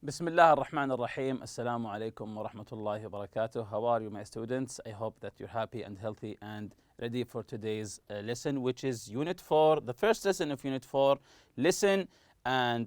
بسم الله الرحمن الرحيم. السلام عليكم ورحمة الله وبركاته. How are you, my students? I hope that you're happy and healthy and ready for today's lesson, which is Unit 4, the first lesson of Unit 4, Listen and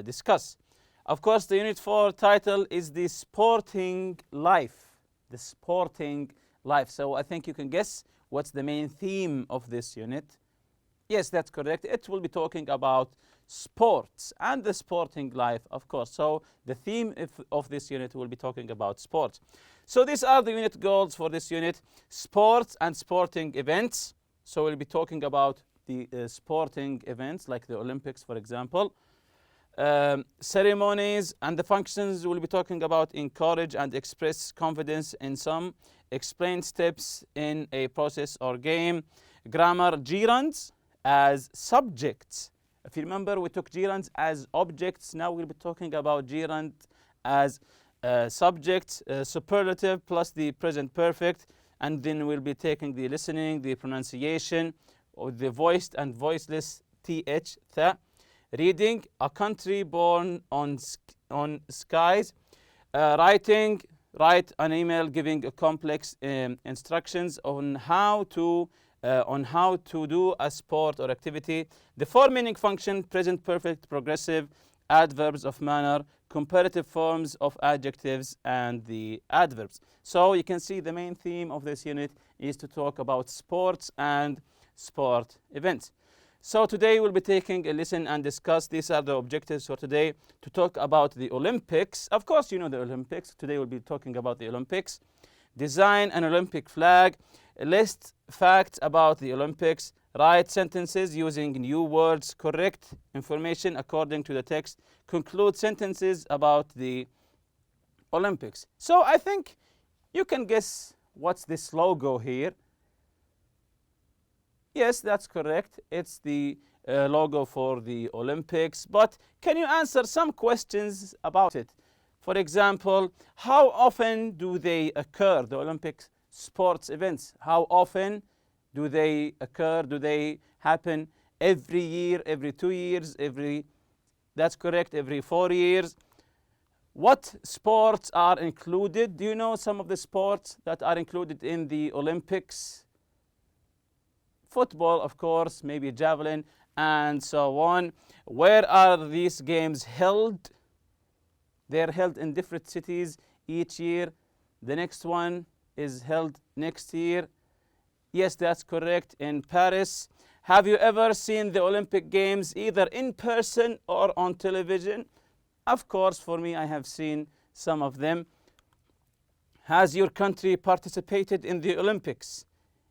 Discuss. Of course, the Unit 4 title is The Sporting Life. The Sporting Life. So I think you can guess what's the main theme of this unit. Yes, that's correct. It will be talking about sports and the sporting life, of course. So the theme of this unit will be talking about sports. So these are the unit goals for this unit: sports and sporting events. So we'll be talking about the sporting events like the Olympics, for example. Ceremonies and the functions we'll be talking about: encourage and express confidence in some, explain steps in a process or game. Grammar: gerunds as subjects. If you remember, we took gerunds as objects. Now we'll be talking about gerund as subject, superlative plus the present perfect, and then we'll be taking the listening, the pronunciation, or the voiced and voiceless th, tha. Reading: a country born on skies. Writing: write an email giving complex instructions on how to do a sport or activity. The four-meaning function: present perfect, progressive, adverbs of manner, comparative forms of adjectives, and the adverbs. So you can see the main theme of this unit is to talk about sports and sport events. So today we'll be taking a listen and discuss. These are the objectives for today: to talk about the Olympics. Of course, you know the Olympics. Today we'll be talking about the Olympics. Design an Olympic flag. List facts about the Olympics. Write sentences using new words. Correct information according to the text. Conclude sentences about the Olympics. So I think you can guess what's this logo here. Yes, that's correct. It's the logo for the Olympics. But can you answer some questions about it? For example, how often do they occur, the Olympic sports events? How often do they occur? Do they happen every year, every 2 years, that's correct, every 4 years? What sports are included? Do you know some of the sports that are included in the Olympics? Football, of course, maybe javelin, and so on. Where are these games held? They're held in different cities each year. The next one is held next year. Yes, that's correct, in Paris. Have you ever seen the Olympic Games either in person or on television? Of course, for me, I have seen some of them. Has your country participated in the Olympics?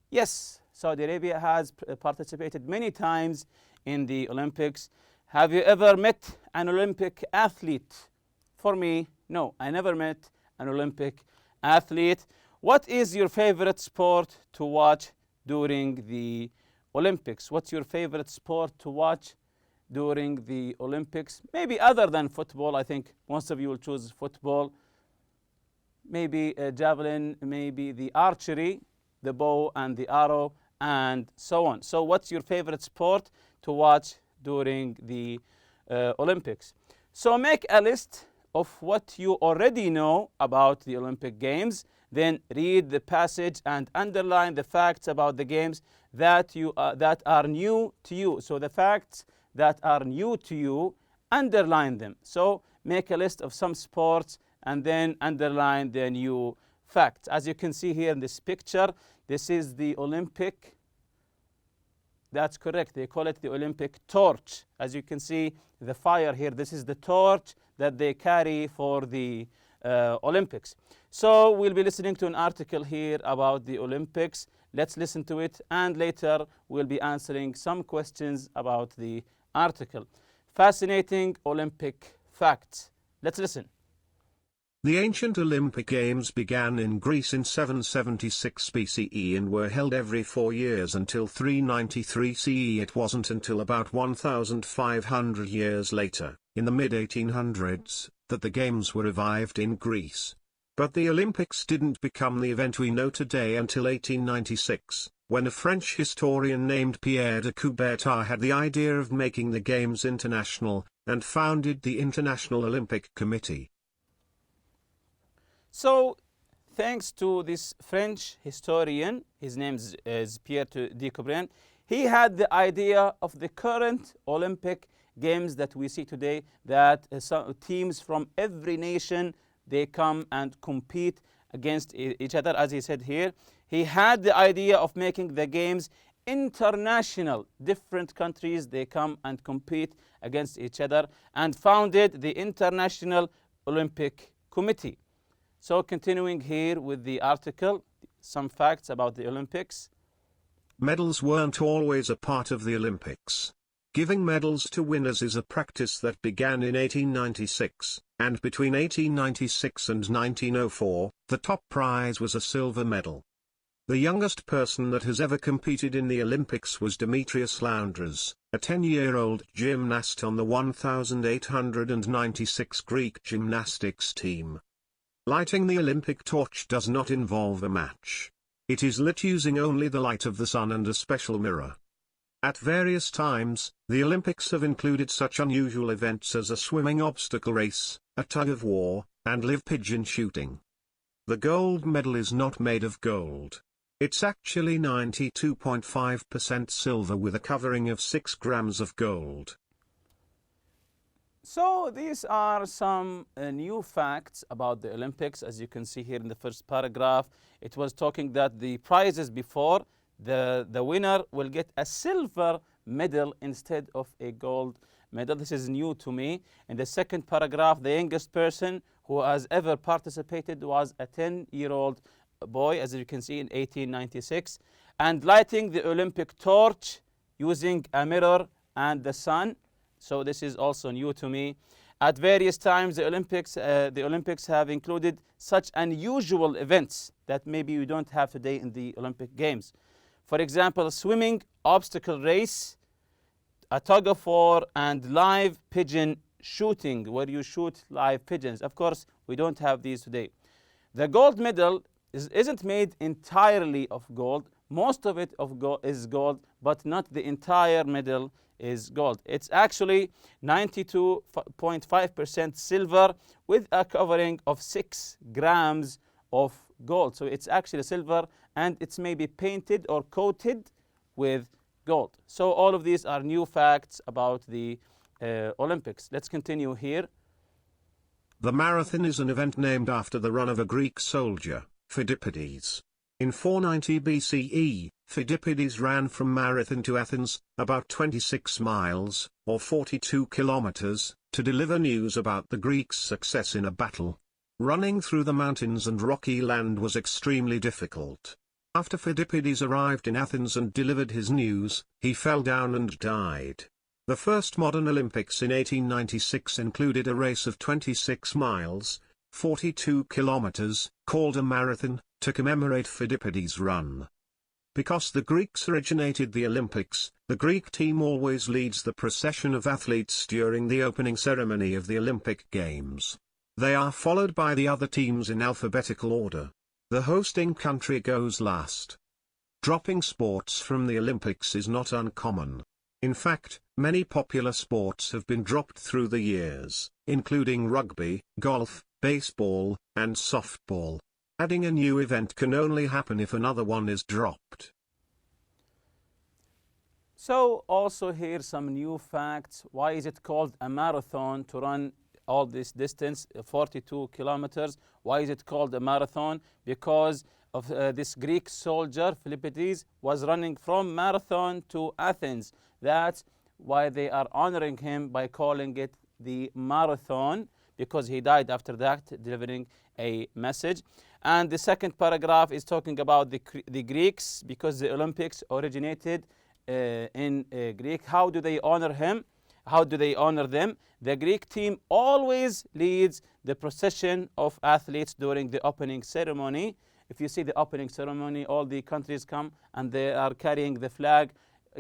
Yes, Saudi Arabia has participated many times in the Olympics. Have you ever met an Olympic athlete? For me, no, I never met an Olympic athlete. What is your favorite sport to watch during the Olympics? What's your favorite sport to watch during the Olympics? Maybe other than football. I think most of you will choose football. Maybe javelin, maybe the archery, the bow and the arrow, and so on. So what's your favorite sport to watch during the Olympics? So make a list of what you already know about the Olympic Games. Then read the passage and underline the facts about the games that are new to you. So the facts that are new to you, underline them. So make a list of some sports and then underline the new facts. As you can see here in this picture, this is the Olympic. That's correct. They call it the Olympic torch. As you can see, the fire here, this is the torch that they carry for the Olympics. So we'll be listening to an article here about the Olympics. Let's listen to it, and later we'll be answering some questions about the article. Fascinating Olympic facts. Let's listen. The ancient Olympic Games began in Greece in 776 BCE and were held every 4 years until 393 CE. It wasn't until about 1,500 years later, in the mid-1800s, that the Games were revived in Greece. But the Olympics didn't become the event we know today until 1896, when a French historian named Pierre de Coubertin had the idea of making the Games international, and founded the International Olympic Committee. So, thanks to this French historian, his name is Pierre de Coubertin, he had the idea of the current Olympic Games that we see today, that some teams from every nation, they come and compete against each other, as he said here. He had the idea of making the games international. Different countries, they come and compete against each other, and founded the International Olympic Committee. So continuing here with the article, some facts about the Olympics. Medals weren't always a part of the Olympics. Giving medals to winners is a practice that began in 1896, and between 1896 and 1904, the top prize was a silver medal. The youngest person that has ever competed in the Olympics was Demetrius Loundras, a 10-year-old gymnast on the 1896 Greek gymnastics team. Lighting the Olympic torch does not involve a match. It is lit using only the light of the sun and a special mirror. At various times, the Olympics have included such unusual events as a swimming obstacle race, a tug-of-war, and live pigeon shooting. The gold medal is not made of gold. It's actually 92.5% silver with a covering of 6 grams of gold. So these are some new facts about the Olympics. As you can see here in the first paragraph, it was talking that the prizes before, the winner will get a silver medal instead of a gold medal. This is new to me. In the second paragraph, the youngest person who has ever participated was a 10-year-old boy, as you can see, in 1896. And lighting the Olympic torch using a mirror and the sun. So this is also new to me. At various times, the Olympics have included such unusual events that maybe we don't have today in the Olympic Games. For example, a swimming obstacle race, a tug-of-war, and live pigeon shooting, where you shoot live pigeons. Of course, we don't have these today. The gold medal isn't made entirely of gold. Most of it is gold, but not the entire medal is gold. It's actually 92.5% silver with a covering of 6 grams of gold. So it's actually silver, and it's maybe painted or coated with gold. So all of these are new facts about the Olympics. Let's continue here. The marathon is an event named after the run of a Greek soldier, Phidippides. In 490 BCE, Phidippides ran from Marathon to Athens, about 26 miles, or 42 kilometers, to deliver news about the Greeks' success in a battle. Running through the mountains and rocky land was extremely difficult. After Phidippides arrived in Athens and delivered his news, he fell down and died. The first modern Olympics in 1896 included a race of 26 miles, 42 kilometers, called a marathon, to commemorate Phidippides' run. Because the Greeks originated the Olympics, the Greek team always leads the procession of athletes during the opening ceremony of the Olympic Games. They are followed by the other teams in alphabetical order. The hosting country goes last. Dropping sports from the Olympics is not uncommon. In fact, many popular sports have been dropped through the years, including rugby, golf, baseball, and softball. Adding a new event can only happen if another one is dropped. So also here some new facts. Why is it called a marathon to run all this distance, 42 kilometers? Why is it called a marathon? Because of this Greek soldier, Phidippides, was running from Marathon to Athens. That's why they are honoring him by calling it the marathon, because he died after that, delivering a message. And the second paragraph is talking about the Greeks, because the Olympics originated in Greek. How do they honor him? How do they honor them? The Greek team always leads the procession of athletes during the opening ceremony. If you see the opening ceremony, all the countries come and they are carrying the flag.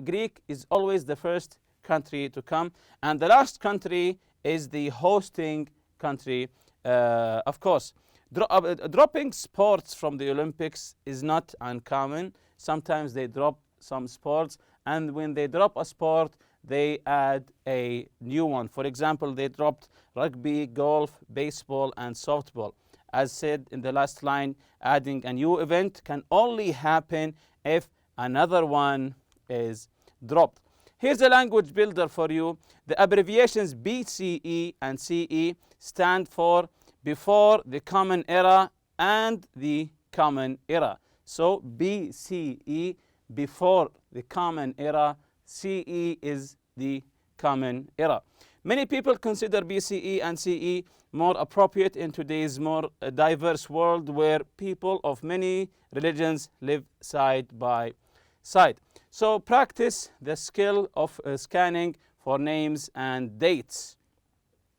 Greek is always the first country to come. And the last country is the hosting country, of course. Dropping sports from the Olympics is not uncommon. Sometimes they drop some sports, and when they drop a sport, they add a new one. For example, they dropped rugby, golf, baseball, and softball. As said in the last line, adding a new event can only happen if another one is dropped. Here's a language builder for you. The abbreviations BCE and CE stand for before the Common Era and the Common Era. So BCE, before the Common Era, CE is the Common Era. Many people consider BCE and CE more appropriate in today's more diverse world where people of many religions live side by side. So practice the skill of scanning for names and dates.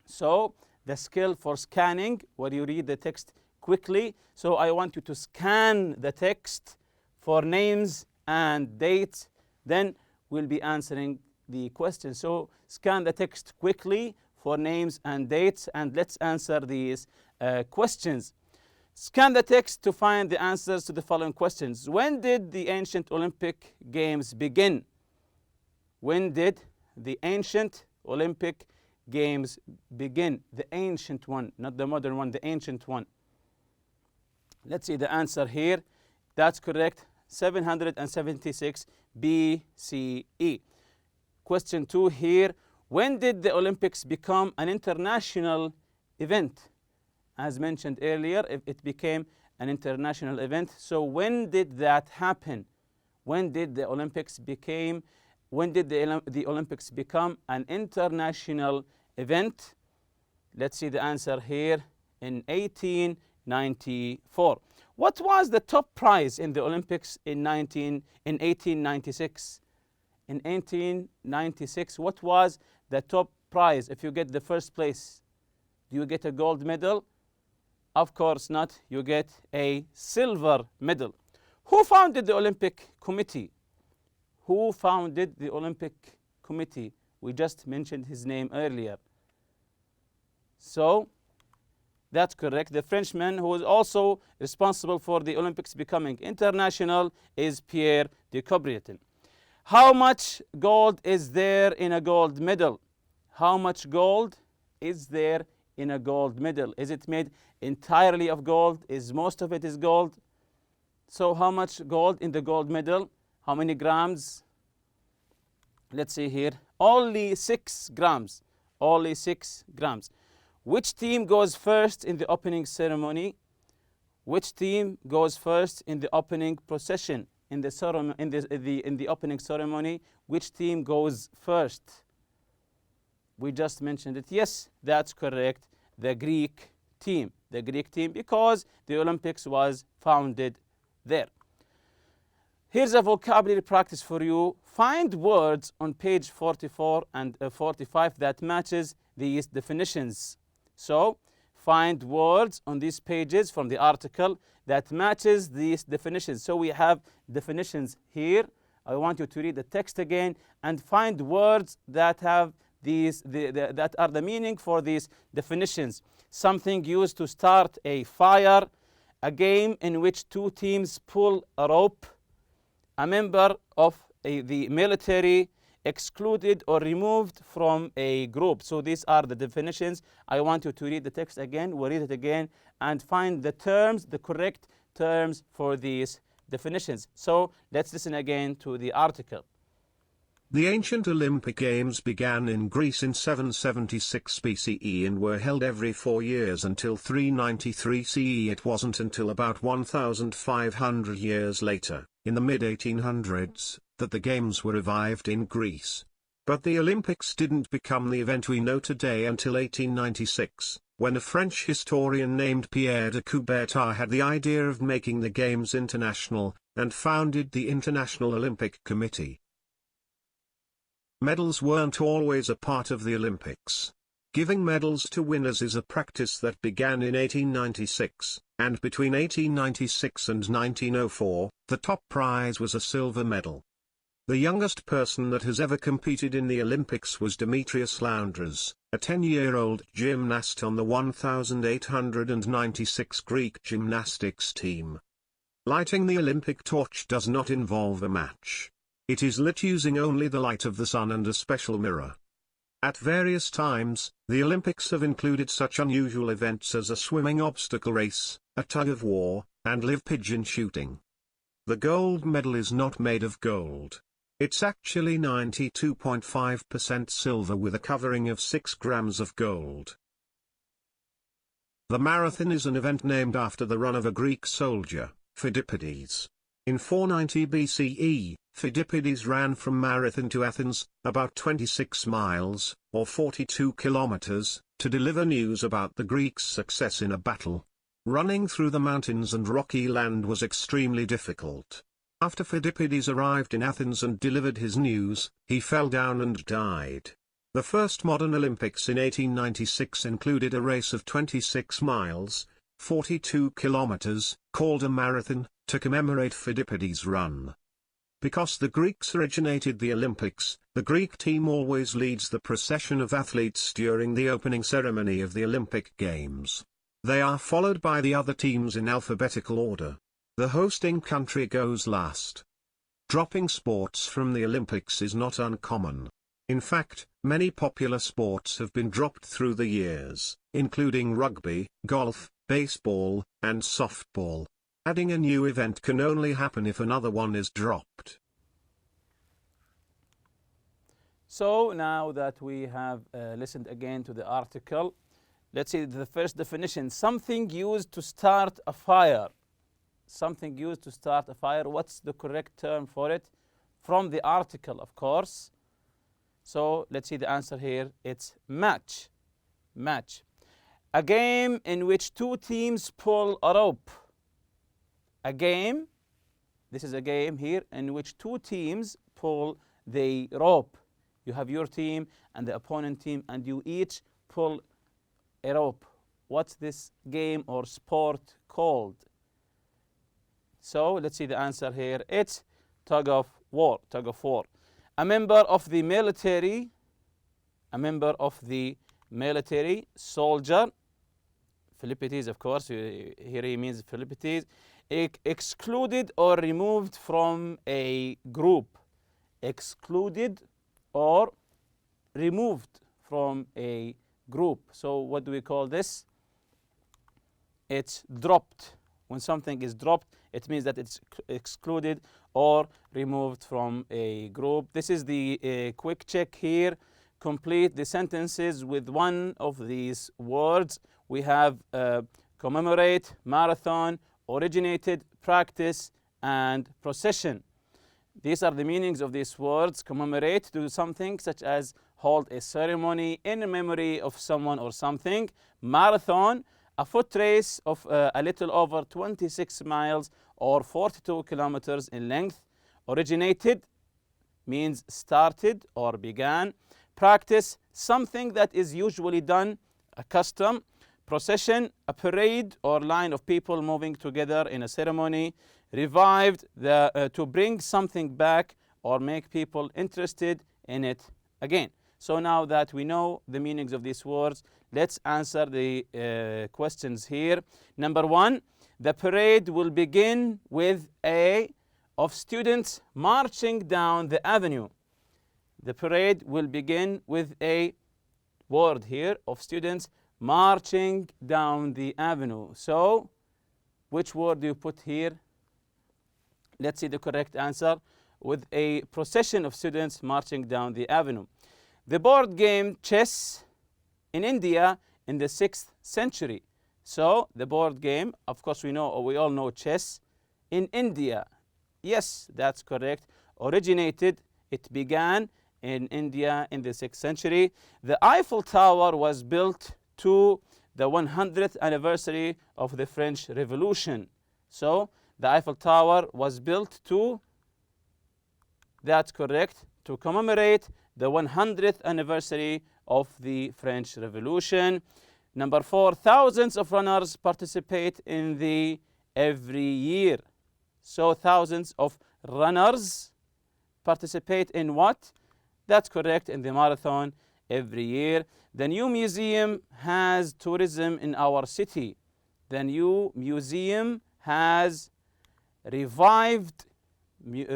So the skill for scanning, where you read the text quickly. So I want you to scan the text for names and dates. Then we'll be answering the question. So scan the text quickly for names and dates, and let's answer these questions. Scan the text to find the answers to the following questions. When did the ancient Olympic Games begin? When did the ancient Olympic Games begin? The ancient one, not the modern one, the ancient one. Let's see the answer here. That's correct. 776 BCE. Question 2 here. When did the Olympics become an international event? As mentioned earlier, it became an international event. So when did that happen? When did the Olympics become an international event? Let's see the answer here. In 1894. What was the top prize in the Olympics in 1896? In 1896, what was the top prize? If you get the first place, do you get a gold medal? Of course not. You get a silver medal. Who founded the Olympic Committee? Who founded the Olympic Committee? We just mentioned his name earlier. So that's correct. The Frenchman who is also responsible for the Olympics becoming international is Pierre de Coubertin. How much gold is there in a gold medal? How much gold is there in a gold medal? Is it made entirely of gold? Is most of it is gold? So how much gold in the gold medal? How many grams? Let's see here. Only 6 grams. Only 6 grams. Which team goes first in the opening ceremony? Which team goes first in the opening procession? In the opening ceremony, which team goes first? We just mentioned it. Yes, that's correct. The Greek team. The Greek team, because the Olympics was founded there. Here's a vocabulary practice for you. Find words on page 44 and 45 that matches these definitions. So find words on these pages from the article that matches these definitions. So we have definitions here. I want you to read the text again and find words that have these that are the meaning for these definitions. Something used to start a fire, a game in which 2 teams pull a rope, a member of the military, excluded or removed from a group. So these are the definitions. I want you to read the text again. We'll read it again and find the terms, the correct terms for these definitions. So let's listen again to the article. The ancient Olympic Games began in Greece in 776 BCE and were held every 4 years until 393 CE. It wasn't until about 1,500 years later, in the mid-1800s, that the Games were revived in Greece. But the Olympics didn't become the event we know today until 1896, when a French historian named Pierre de Coubertin had the idea of making the Games international, and founded the International Olympic Committee. Medals weren't always a part of the Olympics. Giving medals to winners is a practice that began in 1896, and between 1896 and 1904, the top prize was a silver medal. The youngest person that has ever competed in the Olympics was Demetrius Loundras, a 10-year-old gymnast on the 1896 Greek gymnastics team. Lighting the Olympic torch does not involve a match. It is lit using only the light of the sun and a special mirror. At various times, the Olympics have included such unusual events as a swimming obstacle race, a tug-of-war, and live pigeon shooting. The gold medal is not made of gold. It's actually 92.5% silver with a covering of 6 grams of gold. The marathon is an event named after the run of a Greek soldier, Phidippides. In 490 BCE, Phidippides ran from Marathon to Athens, about 26 miles, or 42 kilometers, to deliver news about the Greeks' success in a battle. Running through the mountains and rocky land was extremely difficult. After Phidippides arrived in Athens and delivered his news, he fell down and died. The first modern Olympics in 1896 included a race of 26 miles, 42 kilometers, called a marathon, to commemorate Phidippides' run. Because the Greeks originated the Olympics, the Greek team always leads the procession of athletes during the opening ceremony of the Olympic Games. They are followed by the other teams in alphabetical order. The hosting country goes last. Dropping sports from the Olympics is not uncommon. In fact, many popular sports have been dropped through the years, including rugby, golf, baseball, and softball. Adding a new event can only happen if another one is dropped. So now that we have listened again to the article, let's see the first definition. Something used to start a fire. Something used to start a fire. What's the correct term for it? From the article, of course. So let's see the answer here. It's match. Match. A game in which two teams pull a rope. A game, this is a game here, in which two teams pull the rope. You have your team and the opponent team, and you each pull a rope. What's this game or sport called? So let's see the answer here. It's tug of war. Tug of war. A member of the military, soldier, Philippides, of course, here he means Philippides, excluded or removed from a group. Excluded or removed from a group. So what do we call this? It's dropped. When something is dropped, it means that it's excluded or removed from a group. This is the quick check here. Complete the sentences with one of these words. We have commemorate, marathon, originated, practice, and procession. These are the meanings of these words. Commemorate, do something such as hold a ceremony in memory of someone or something. Marathon, a foot race of a little over 26 miles or 42 kilometers in length. Originated means started or began. Practice, something that is usually done, a custom. Procession, a parade or line of people moving together in a ceremony. Revived, to bring something back or make people interested in it again. So now that we know the meanings of these words, let's answer the questions here. Number one, the parade will begin with of students marching down the avenue. The parade will begin with a word here of students marching down the avenue. So, which word do you put here? Let's see the correct answer. With a procession of students marching down the avenue. The board game chess in India in the 6th century. So, the board game, of course we all know chess in India. Yes, that's correct. Originated, it began in India in the 6th century. The Eiffel Tower was built to the 100th anniversary of the French Revolution. So, the Eiffel Tower was built to, that's correct, to commemorate the 100th anniversary of the French Revolution. Number 4, thousands of runners participate in the every year. So, thousands of runners participate in what? That's correct, in the marathon every year. The new museum has tourism in our city. The new museum has revived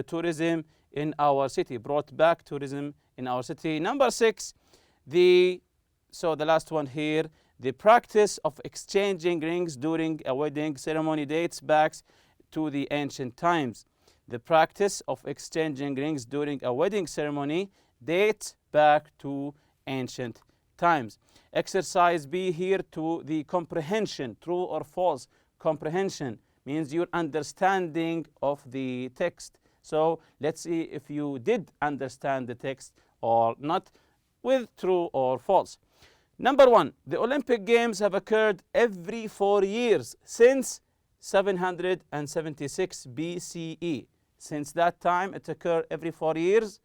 tourism in our city, brought back tourism in our city. Number 6, so the last one here, the practice of exchanging rings during a wedding ceremony dates back to the ancient times. The practice of exchanging rings during a wedding ceremony dates back to ancient times. Exercise B here to the comprehension, true or false. Comprehension means your understanding of the text. So let's see if you did understand the text or not with true or false. Number 1, the Olympic Games have occurred every 4 years since 776 BCE. Since that time, it occurred every 4 years.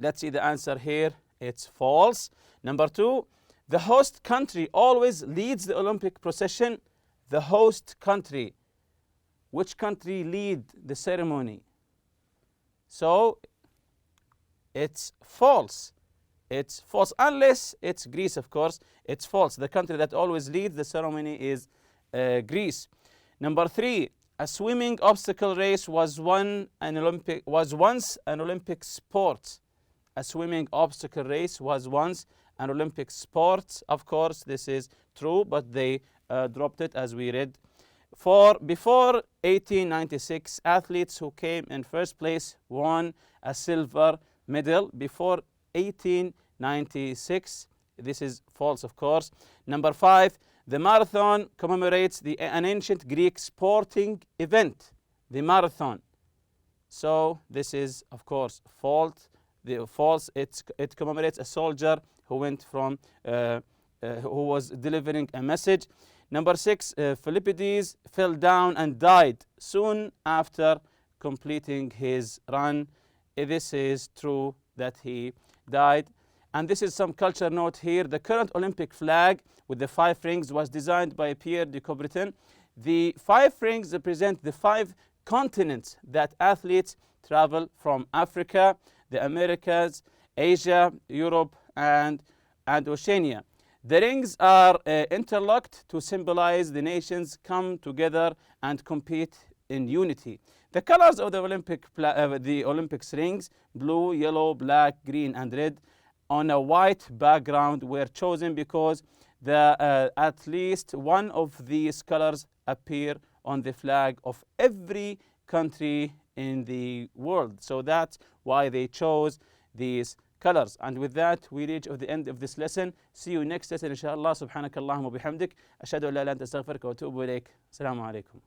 Let's see the answer here. It's false. Number 2, the host country always leads the Olympic procession. The host country. Which country lead the ceremony? So, it's false. It's false, unless it's Greece, of course. It's false. The country that always leads the ceremony is Greece. Number 3, a swimming obstacle race was once an Olympic sport. A swimming obstacle race was once an Olympic sport. Of course, this is true, but they dropped it as we read. Before 1896, athletes who came in first place won a silver medal. Before 1896, this is false, of course. Number 5, the marathon commemorates an ancient Greek sporting event. The marathon. So this is, of course, false. It commemorates a soldier who went from who was delivering a message. Number 6, Philippides fell down and died soon after completing his run. This is true that he died. And this is some culture note here. The current Olympic flag with the 5 rings was designed by Pierre de Coubertin. The 5 rings represent the 5 continents that athletes travel from: Africa, the Americas, Asia, Europe, and Oceania. The rings are interlocked to symbolize the nations come together and compete in unity. The colors of the Olympics rings, blue, yellow, black, green, and red, on a white background were chosen because at least one of these colors appear on the flag of every country in the world. So that's why they chose these colors. And with that, we reach the end of this lesson. See you next lesson, inshallah. Subhanakallahumma bihamdik. Ashhadu an la ilaha illa anta astaghfiruka wa atubu ilayk. Assalamu alaikum.